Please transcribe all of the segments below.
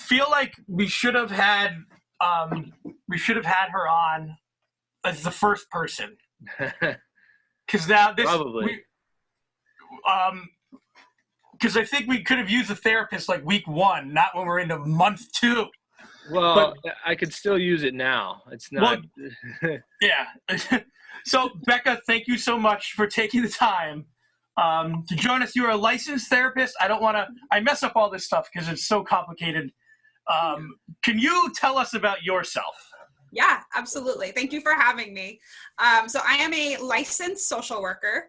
feel like we should have had her on as the first person. Because now this Probably. because I think we could have used a therapist like week 1, not when we're into month 2. Well, but I could still use it now. It's not. Well, yeah. So, Becca, thank you so much for taking the time to join us. You're a licensed therapist. I mess up all this stuff because it's so complicated. Can you tell us about yourself? Yeah, absolutely. Thank you for having me. So I am a licensed social worker.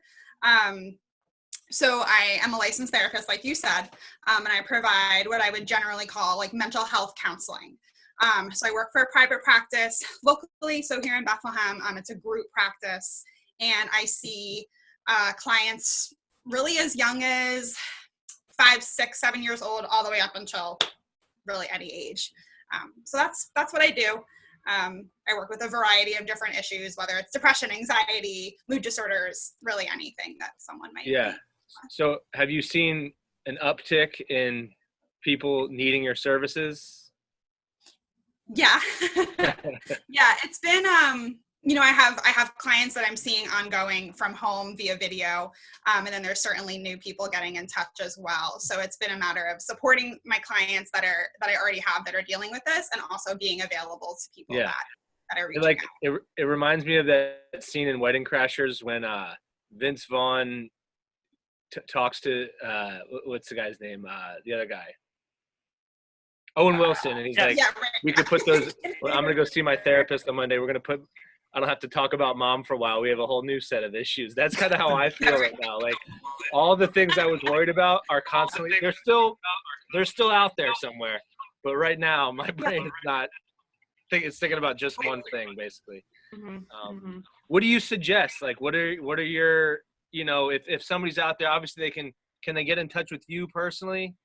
So I am a licensed therapist, like you said, and I provide what I would generally call like mental health counseling. So I work for a private practice locally. So here in Bethlehem, it's a group practice, and I see clients really as young as 5, 6, 7 years old, all the way up until really any age. So that's what I do. I work with a variety of different issues, whether it's depression, anxiety, mood disorders, really anything that someone might need. So have you seen an uptick in people needing your services? Yeah. Yeah, it's been, I have clients that I'm seeing ongoing from home via video. And then there's certainly new people getting in touch as well. So it's been a matter of supporting my clients that I already have that are dealing with this, and also being available to people that are reaching out. It reminds me of that scene in Wedding Crashers when Vince Vaughn talks to what's the guy's name? The other guy, Owen Wilson, and he's we could put those. I'm gonna go see my therapist on Monday. I don't have to talk about mom for a while. We have a whole new set of issues. That's kind of how I feel right now. Like all the things I was worried about are constantly. They're still out there somewhere. But right now, my brain is not. It's thinking about just one thing basically. What do you suggest? Like, what are your if somebody's out there, obviously can they get in touch with you personally?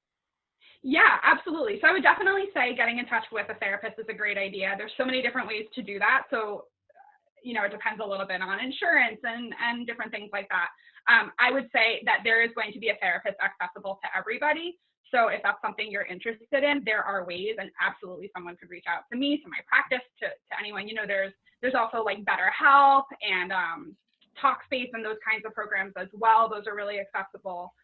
Yeah, absolutely. So I would definitely say getting in touch with a therapist is a great idea. There's so many different ways to do that. So, it depends a little bit on insurance and different things like that. I would say that there is going to be a therapist accessible to everybody. So if that's something you're interested in, there are ways, and absolutely someone could reach out to me, to my practice, to anyone. There's also like BetterHelp and Talkspace and those kinds of programs as well. Those are really accessible.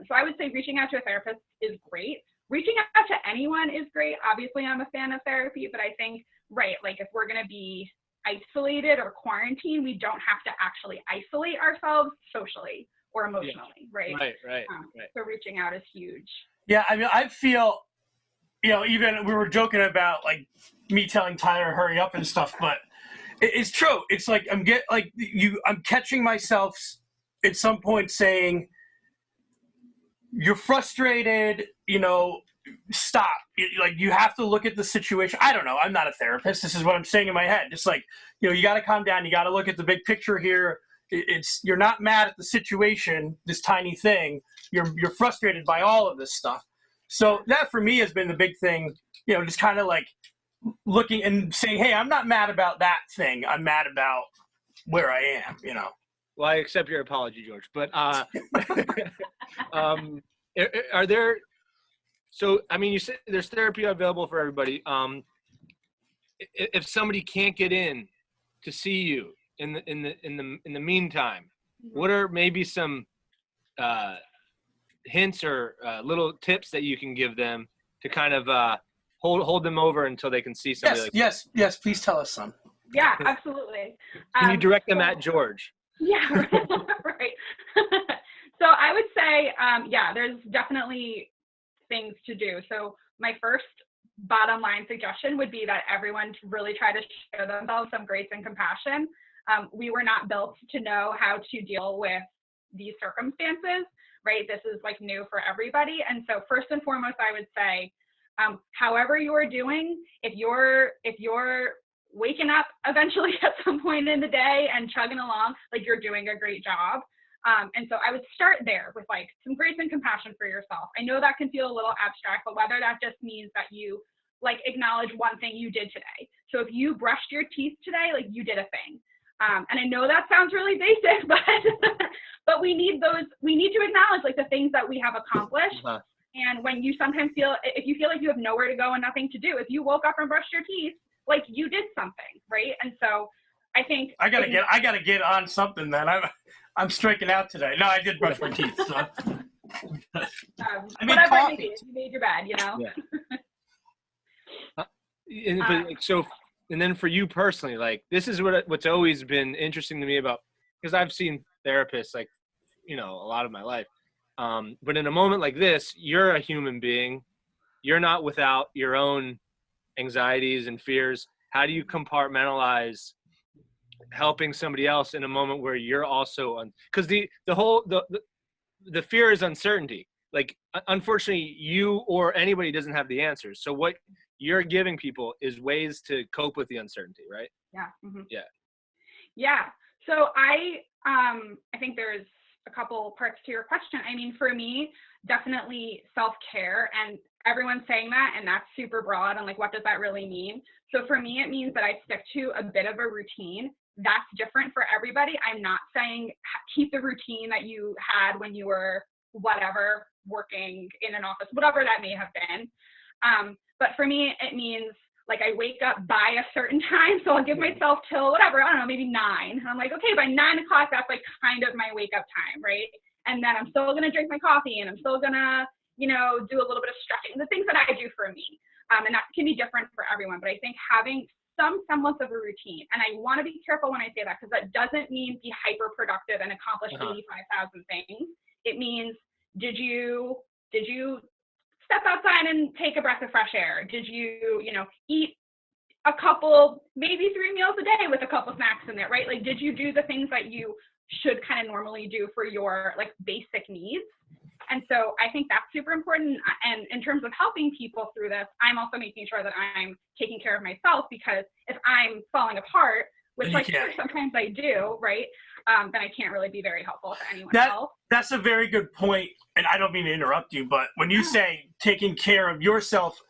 So I would say reaching out to a therapist is great. Reaching out to anyone is great. Obviously, I'm a fan of therapy, but I think, like if we're going to be isolated or quarantined, we don't have to actually isolate ourselves socially or emotionally, right? Right. So reaching out is huge. Yeah, I mean, I feel, even we were joking about like me telling Tyler hurry up and stuff, but it's true. It's like I'm catching myself at some point saying, "You're frustrated, stop." You have to look at the situation. I don't know. I'm not a therapist. This is what I'm saying in my head. Just like, you got to calm down. You got to look at the big picture here. You're not mad at the situation, this tiny thing. You're frustrated by all of this stuff. So that for me has been the big thing, just kind of like looking and saying, hey, I'm not mad about that thing. I'm mad about where I am, Well, I accept your apology, George. But are there? So I mean, you said there's therapy available for everybody. If somebody can't get in to see you in the meantime, what are maybe some hints or little tips that you can give them to kind of hold them over until they can see somebody? Yes. Please tell us some. Yeah, absolutely. Can you direct them at George? Yeah, right. So I would say, there's definitely things to do. So my first bottom line suggestion would be that everyone really try to show themselves some grace and compassion. We were not built to know how to deal with these circumstances, right? This is like new for everybody. And so first and foremost, I would say, however you're doing, if you're waking up eventually at some point in the day and chugging along, like you're doing a great job. And so I would start there with like some grace and compassion for yourself. I know that can feel a little abstract, but whether that just means that you like acknowledge one thing you did today. So if you brushed your teeth today, like you did a thing. And I know that sounds really basic, but we need to acknowledge like the things that we have accomplished. And when you sometimes if you feel like you have nowhere to go and nothing to do, if you woke up and brushed your teeth, like you did something, right? And so I think I gotta get on something then. I'm striking out today. No, I did brush my teeth. So. I made whatever coffee. it may be, you made your bed, you know? Yeah. But so, and then for you personally, like this is what's always been interesting to me about, because I've seen therapists like, a lot of my life. But in a moment like this, you're a human being. You're not without your own anxieties and fears. How do you compartmentalize helping somebody else in a moment where you're also because the fear is uncertainty. Like, unfortunately, you or anybody doesn't have the answers. So what you're giving people is ways to cope with the uncertainty, right? Yeah. Mm-hmm. Yeah. So I think there's a couple parts to your question. I mean, for me, definitely self-care, and everyone's saying that, and that's super broad. And like, what does that really mean? So for me, it means that I stick to a bit of a routine. That's different for everybody. I'm not saying keep the routine that you had when you were whatever, working in an office, whatever that may have been. But for me, it means like I wake up by a certain time. So I'll give myself till whatever, I don't know, maybe 9. And I'm like, okay, by 9 o'clock, that's like kind of my wake up time, right? And then I'm still going to drink my coffee, and I'm still going to, do a little bit of stretching, the things that I do for me. And that can be different for everyone. But I think having some semblance of a routine, and I want to be careful when I say that, because that doesn't mean be hyper productive and accomplish 85,000 things. It means, did you step outside and take a breath of fresh air? Did you, eat a couple, maybe 3 meals a day with a couple snacks in there, right? Like, did you do the things that you should kind of normally do for your like basic needs? And so I think that's super important. And in terms of helping people through this, I'm also making sure that I'm taking care of myself, because if I'm falling apart, which like sometimes I do, right? Then I can't really be very helpful to anyone else. That's a very good point. And I don't mean to interrupt you, but when you say taking care of yourself,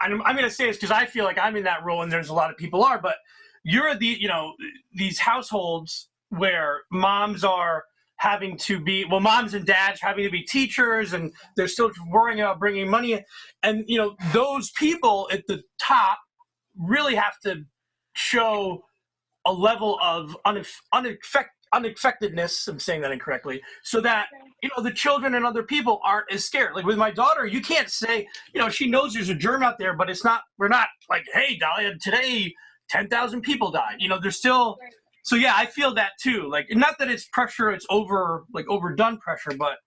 I'm going to say this because I feel like I'm in that role, and there's a lot of people are, but you're these households where moms are having to be, moms and dads having to be teachers, and they're still worrying about bringing money in. And, those people at the top really have to show a level of unaffectedness, I'm saying that incorrectly, so that, the children and other people aren't as scared. Like with my daughter, you can't say, she knows there's a germ out there, but we're not like, hey, Dahlia, today 10,000 people died. There's still, so yeah, I feel that too. Like, not that it's pressure, it's overdone pressure, but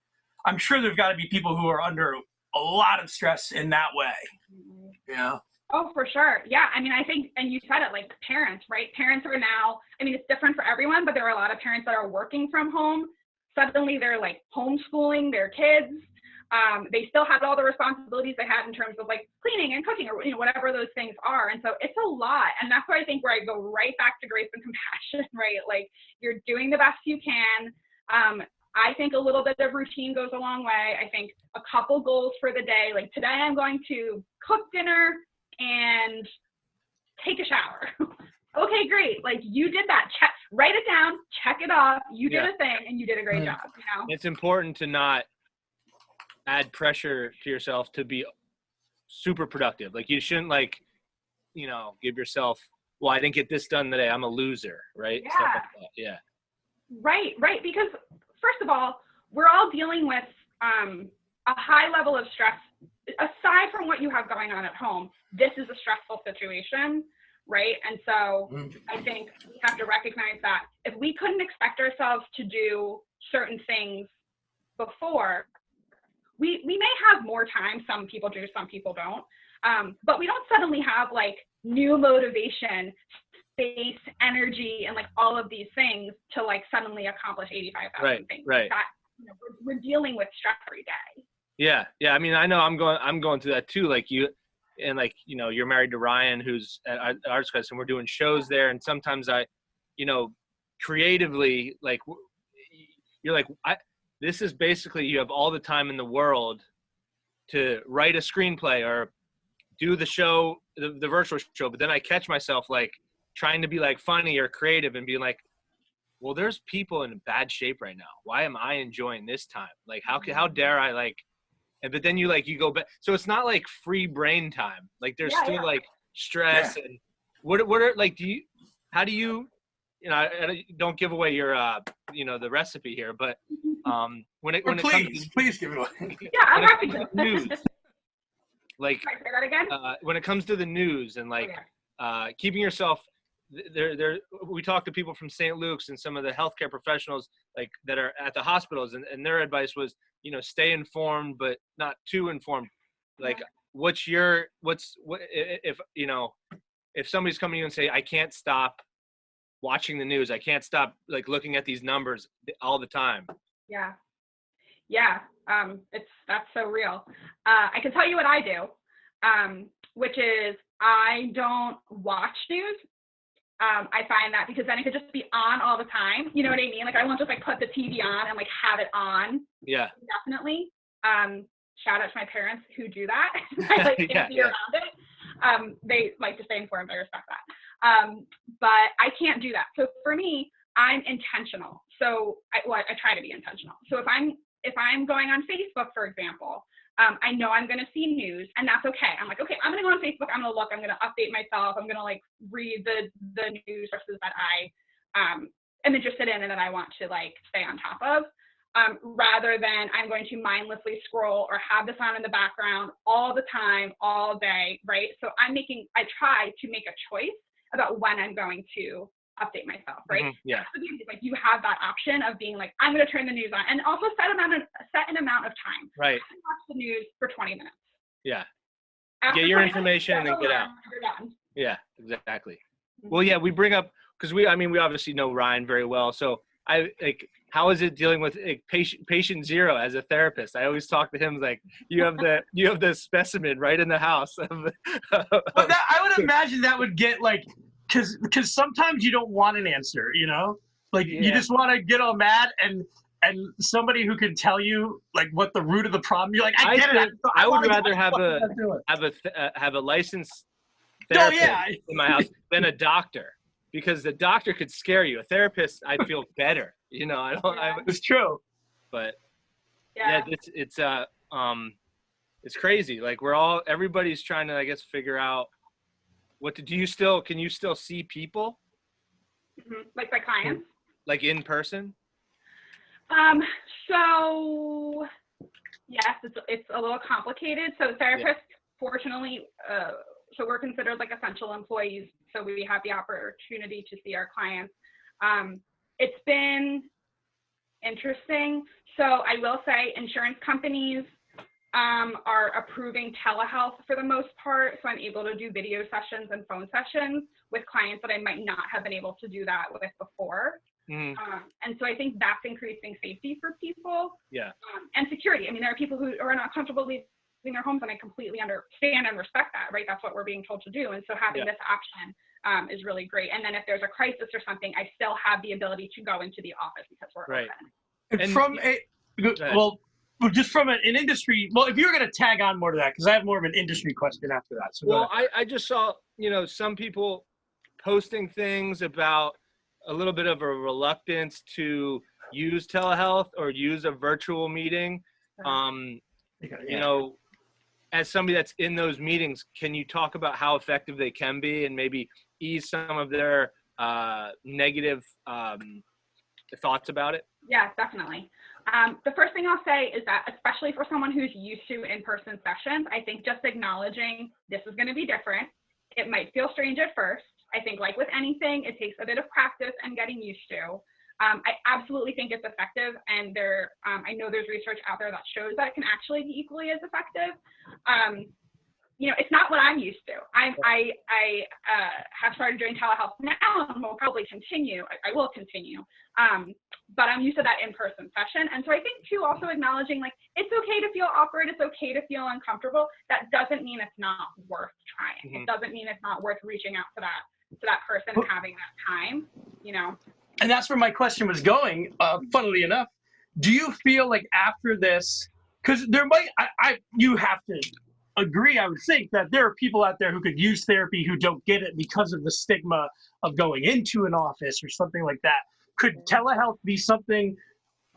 I'm sure there've got to be people who are under a lot of stress in that way. Yeah. Oh, for sure. Yeah. I mean, I think, and you said it, like parents, right? Parents are now, I mean, it's different for everyone, but there are a lot of parents that are working from home. Suddenly they're like homeschooling their kids. They still have all the responsibilities they had in terms of like cleaning and cooking, or, whatever those things are. And so it's a lot. And that's where I think where I go right back to grace and compassion, right? Like, you're doing the best you can. I think a little bit of routine goes a long way. I think a couple goals for the day, like today I'm going to cook dinner and take a shower. Okay, great. Like, you did that. Write it down, check it off. You did a thing, and you did a great job. It's important to not add pressure to yourself to be super productive. Like, you shouldn't give yourself, well, I didn't get this done today, I'm a loser, right? Yeah. Stuff like that. Yeah. Right. Because first of all, we're all dealing with a high level of stress. Aside from what you have going on at home, this is a stressful situation, right? And so I think we have to recognize that if we couldn't expect ourselves to do certain things before, we may have more time. Some people do, some people don't. But we don't suddenly have like new motivation, space, energy, and like all of these things to like suddenly accomplish 85,000 things. Right. That, we're dealing with stress every day. Yeah. I mean, I know I'm going through that too. Like you, and like, you're married to Ryan, who's at Arts Quest, and we're doing shows there. And sometimes I, creatively, like, you're like, this is basically, you have all the time in the world to write a screenplay or do the show, the virtual show. But then I catch myself like trying to be like funny or creative and being like, well, there's people in bad shape right now. Why am I enjoying this time? Like, how dare I like but then you go back. So it's not like free brain time. Like there's Yeah, still yeah. like stress and what are like, how do you, I don't give away your, the recipe here, but when it comes to, please give it away. Yeah, I'm happy to. news, like Can I say that again? when it comes to the news and like keeping yourself there, we talked to people from St. Luke's and some of the healthcare professionals like that are at the hospitals, and their advice was, stay informed but not too informed. Like if somebody's coming to you and say, I can't stop watching the news, I can't stop like looking at these numbers all the time. Yeah. That's so real. I can tell you what I do, which is I don't watch news. I find that because then it could just be on all the time. You know what I mean? Like I won't just like put the TV on and like have it on. Yeah. Definitely. Shout out to my parents who do that. I like can't be around it. They like to stay informed. I respect that. But I can't do that. So for me, I'm intentional. So I try to be intentional. So if I'm going on Facebook, for example, I know I'm going to see news, and that's okay. I'm like, okay, I'm going to go on Facebook. I'm going to look. I'm going to update myself. I'm going to like read the news sources that I am interested in and that I want to like stay on top of, rather than I'm going to mindlessly scroll or have this on in the background all the time, all day, right? So I try to make a choice about when I'm going to update myself, right? Mm-hmm. Yeah. Like you have that option of being like, I'm going to turn the news on, and also set an amount of time. Right. I can watch the news for 20 minutes. Yeah. After Get your 20 information and then get out. You're done. Yeah, exactly. Well, yeah, we bring up, because we obviously know Ryan very well. So how is it dealing with patient zero as a therapist? I always talk to him like, you have the specimen right in the house. But I would imagine that would get like, because sometimes you don't want an answer, like you just want to get all mad and somebody who can tell you like what the root of the problem. You're like, I get it. I would rather have a licensed therapist in my house than a doctor, because the doctor could scare you. A therapist, I feel better. It's true. But it's crazy. Like everybody's trying to, I guess, figure out can you still see people? Mm-hmm. Like my clients? Like in person? So yes, it's a little complicated. So therapists, fortunately, so we're considered like essential employees. So we have the opportunity to see our clients. It's been interesting. So I will say insurance companies are approving telehealth for the most part. So I'm able to do video sessions and phone sessions with clients that I might not have been able to do that with before. Mm-hmm. And so I think that's increasing safety for people. Yeah. And security. I mean, there are people who are not comfortable leaving their homes, and I completely understand and respect that, right? That's what we're being told to do. And so having this option is really great. And then if there's a crisis or something, I still have the ability to go into the office because we're open. Just from an industry, if you're going to tag on more to that, because I have more of an industry question after that. So I just saw, some people posting things about a little bit of a reluctance to use telehealth or use a virtual meeting. As somebody that's in those meetings, can you talk about how effective they can be and maybe ease some of their negative thoughts about it? Yeah, definitely. The first thing I'll say is that, especially for someone who's used to in-person sessions, I think just acknowledging this is going to be different. It might feel strange at first. I think like with anything, it takes a bit of practice and getting used to. I absolutely think it's effective, and I know there's research out there that shows that it can actually be equally as effective. It's not what I'm used to. I have started doing telehealth now, and will probably continue. I will continue. But I'm used to that in-person session. And so I think too, also acknowledging like, it's okay to feel awkward. It's okay to feel uncomfortable. That doesn't mean it's not worth trying. Mm-hmm. It doesn't mean it's not worth reaching out to that person and having that time, And that's where my question was going, funnily enough. Do you feel like after this, because there might, you have to agree, I would think, that there are people out there who could use therapy who don't get it because of the stigma of going into an office or something like that. Could telehealth be something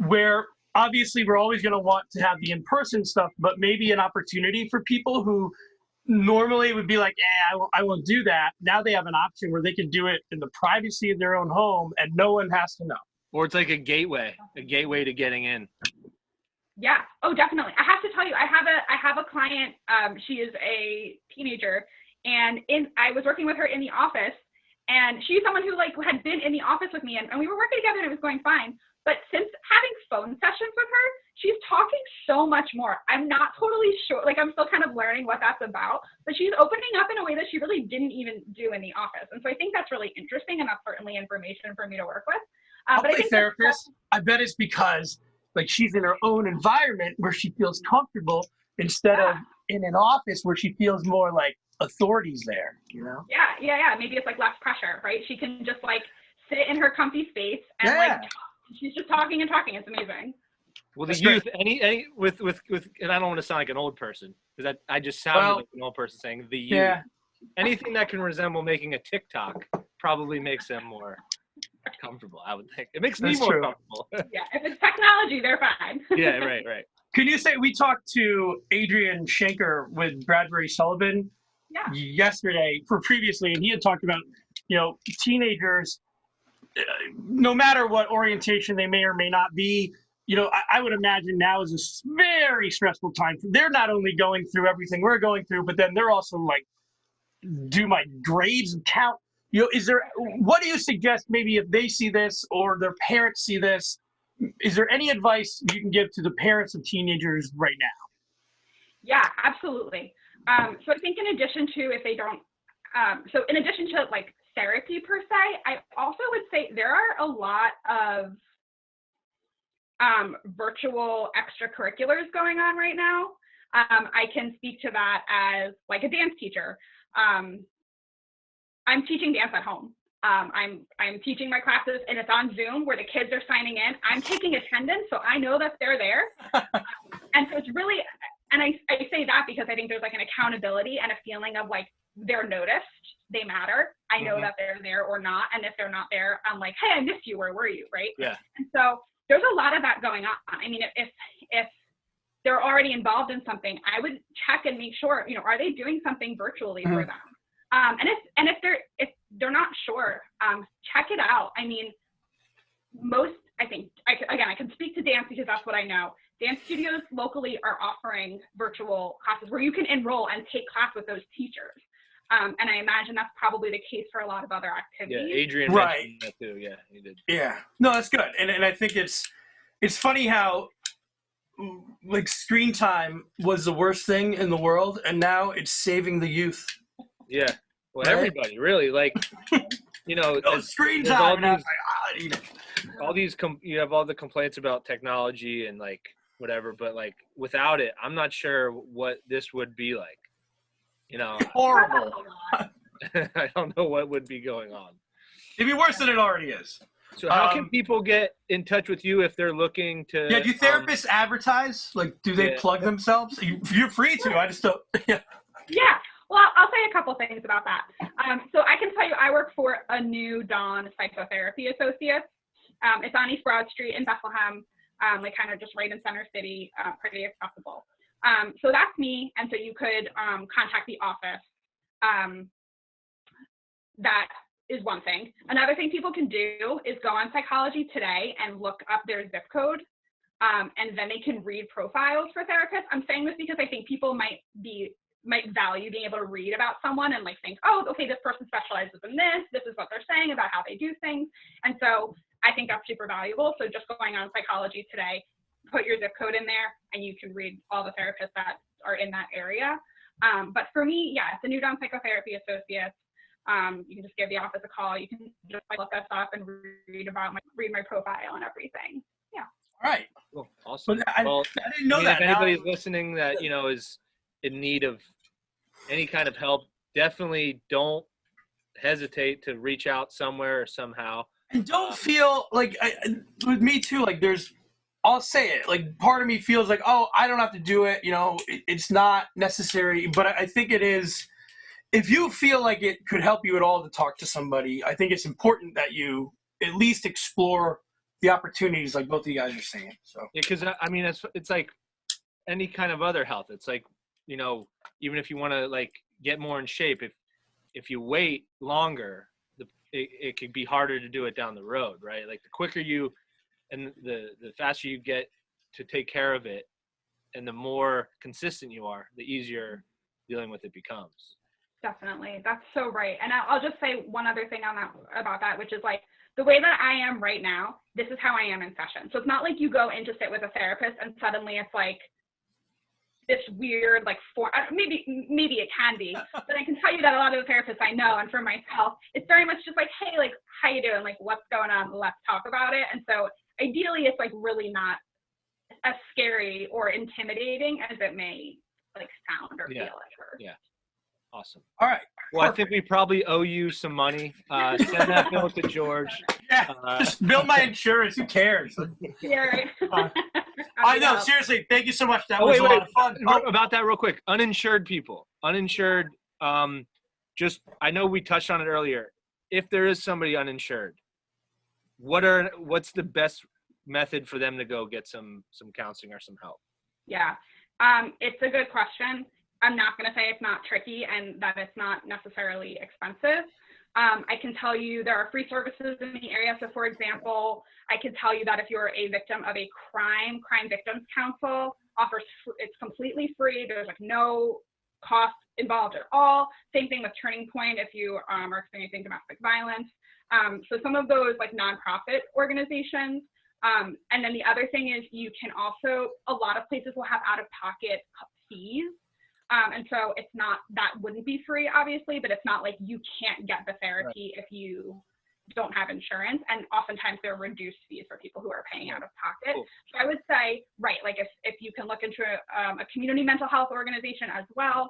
where obviously we're always going to want to have the in-person stuff, but maybe an opportunity for people who normally would be like, I won't do that. Now they have an option where they can do it in the privacy of their own home and no one has to know. Or it's like a gateway to getting in. Yeah. Oh, definitely. I have to tell you, I have a client. She is a teenager, and I was working with her in the office, and she's someone who like had been in the office with me, and we were working together, and it was going fine. But since having phone sessions with her, she's talking so much more. I'm not totally sure. Like, I'm still kind of learning what that's about, but she's opening up in a way that she really didn't even do in the office. And so I think that's really interesting, and that's certainly information for me to work with. But I think therapist, I bet it's because like she's in her own environment where she feels comfortable instead of in an office where she feels more like authorities there, you know? Yeah. Maybe it's like less pressure, right? She can just like sit in her comfy space and like she's just talking and talking. It's amazing. Well, the youth, any with, and I don't want to sound like an old person because I just sounded like an old person saying the youth. Yeah. Anything that can resemble making a TikTok probably makes them more comfortable, I would think. It makes me more comfortable. Yeah, if it's technology, they're fine. Yeah, right. Can you say, we talked to Adrian Shanker with Bradbury Sullivan yesterday previously, and he had talked about, you know, teenagers, no matter what orientation they may or may not be, you know, I would imagine now is a very stressful time. They're not only going through everything we're going through, but then they're also like, do my grades count? You know, what do you suggest maybe if they see this or their parents see this? Is there any advice you can give to the parents of teenagers right now? Yeah, absolutely. So I think in addition to if they don't, so in addition to like therapy per se, I also would say there are a lot of virtual extracurriculars going on right now. I can speak to that as like a dance teacher. I'm teaching dance at home. I'm teaching my classes and it's on Zoom where the kids are signing in. I'm taking attendance, so I know that they're there. And so it's really, and I say that because I think there's like an accountability and a feeling of like they're noticed, they matter. I know that they're there or not. And if they're not there, I'm like, hey, I missed you. Where were you? Right. Yeah. And so there's a lot of that going on. I mean, if they're already involved in something, I would check and make sure, you know, are they doing something virtually for them? And if they're not sure, check it out. I mean, I can speak to dance because that's what I know. Dance studios locally are offering virtual classes where you can enroll and take class with those teachers. And I imagine that's probably the case for a lot of other activities. Yeah, Adrian mentioned that too. Yeah, he did. Yeah, no, that's good. And I think it's funny how like screen time was the worst thing in the world, and now it's saving the youth. Yeah, well, everybody really, like, you know, screen time. You have all the complaints about technology and like whatever, but like without it, I'm not sure what this would be like. You know, horrible. I don't know what would be going on. It'd be worse than it already is. So how can people get in touch with you if they're looking to? Yeah, do therapists advertise? Like, do they plug themselves? You're free to. I just don't. Yeah. Well, I'll say a couple things about that. So I can tell you, I work for a new Dawn Psychotherapy Associates. It's on East Broad Street in Bethlehem, like kind of just right in Center City, pretty accessible. So that's me, and so you could contact the office. That is one thing. Another thing people can do is go on Psychology Today and look up their zip code, and then they can read profiles for therapists. I'm saying this because I think people might value being able to read about someone and like think, oh, okay, this person specializes in this. This is what they're saying about how they do things. And so I think that's super valuable. So just going on Psychology Today, put your zip code in there, and you can read all the therapists that are in that area. But for me, yeah, it's the New Dawn Psychotherapy Associates. You can just give the office a call. You can just like, look us up and read my profile and everything. Yeah. All right. Cool. Awesome. I didn't know that. If anybody's listening that, you know, is in need of any kind of help, definitely don't hesitate to reach out somewhere or somehow. And don't feel like, with me too, like I'll say it, like part of me feels like, oh, I don't have to do it. You know, it's not necessary, but I think it is. If you feel like it could help you at all to talk to somebody, I think it's important that you at least explore the opportunities like both of you guys are saying. So Yeah, because I mean, it's like any kind of other health. It's like, you know, even if you want to like get more in shape, if you wait longer, it could be harder to do it down the road, right? Like the quicker you and the faster you get to take care of it, and the more consistent you are, the easier dealing with it becomes. Definitely. That's so right. And I'll just say one other thing on that about that, which is like the way that I am right now, this is how I am in session. So it's not like you go in to sit with a therapist and suddenly it's like this weird like form. Maybe it can be, but I can tell you that a lot of the therapists I know, and for myself, it's very much just like, hey, like, how you doing? Like, what's going on? Let's talk about it. And so ideally it's like really not as scary or intimidating as it may like sound or feel at first. Yeah. Awesome. all right. Well, I think we probably owe you some money. Send that bill to George. Yeah, just bill my insurance. Who cares? Yeah, right. I know. Seriously, thank you so much. That was wait, a lot of fun. About that real quick. Uninsured people. Uninsured. Just I know we touched on it earlier. If there is somebody uninsured, what's the best method for them to go get some counseling or some help? Yeah, it's a good question. I'm not going to say it's not tricky and that it's not necessarily expensive. I can tell you there are free services in the area. So for example, I can tell you that if you're a victim of a crime victims council it's completely free. There's like no cost involved at all. Same thing with Turning Point if you are experiencing domestic violence. So some of those like nonprofit organizations. And then the other thing is you can also, a lot of places will have out-of-pocket fees. And so it's not, that wouldn't be free, obviously, but it's not like you can't get the therapy if you don't have insurance. And oftentimes there are reduced fees for people who are paying out of pocket. Cool. So I would say, right, like if you can look into a community mental health organization as well,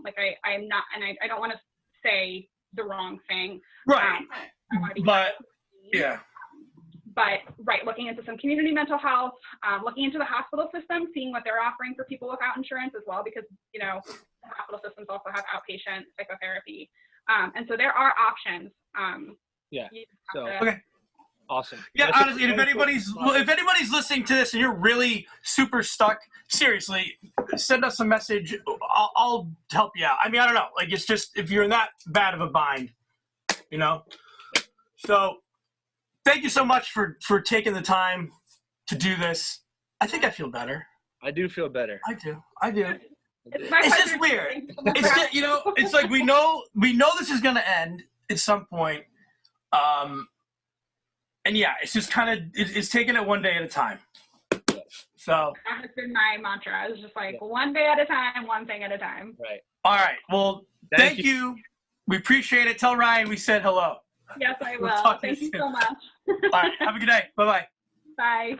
like I'm not, and I don't want to say the wrong thing. Right. But yeah. But right, looking into some community mental health, looking into the hospital system, seeing what they're offering for people without insurance as well, because, you know, the hospital systems also have outpatient psychotherapy. And so there are options. Okay. Awesome. Yeah, honestly, and if anybody's listening to this and you're really super stuck, seriously, send us a message. I'll help you out. I mean, I don't know. Like, it's just, if you're in that bad of a bind, you know? So, thank you so much for taking the time to do this. I think I feel better. I do feel better. I do. It's just weird. It's just, you know, it's like we know this is gonna end at some point. And yeah, it's just kind of it's taking it one day at a time. So that has been my mantra. It's just like one day at a time, one thing at a time. Right. All right. Well, thank you. We appreciate it. Tell Ryan we said hello. Yes, I will. We'll Thank you so much. All right. Have a good day. Bye-bye. Bye.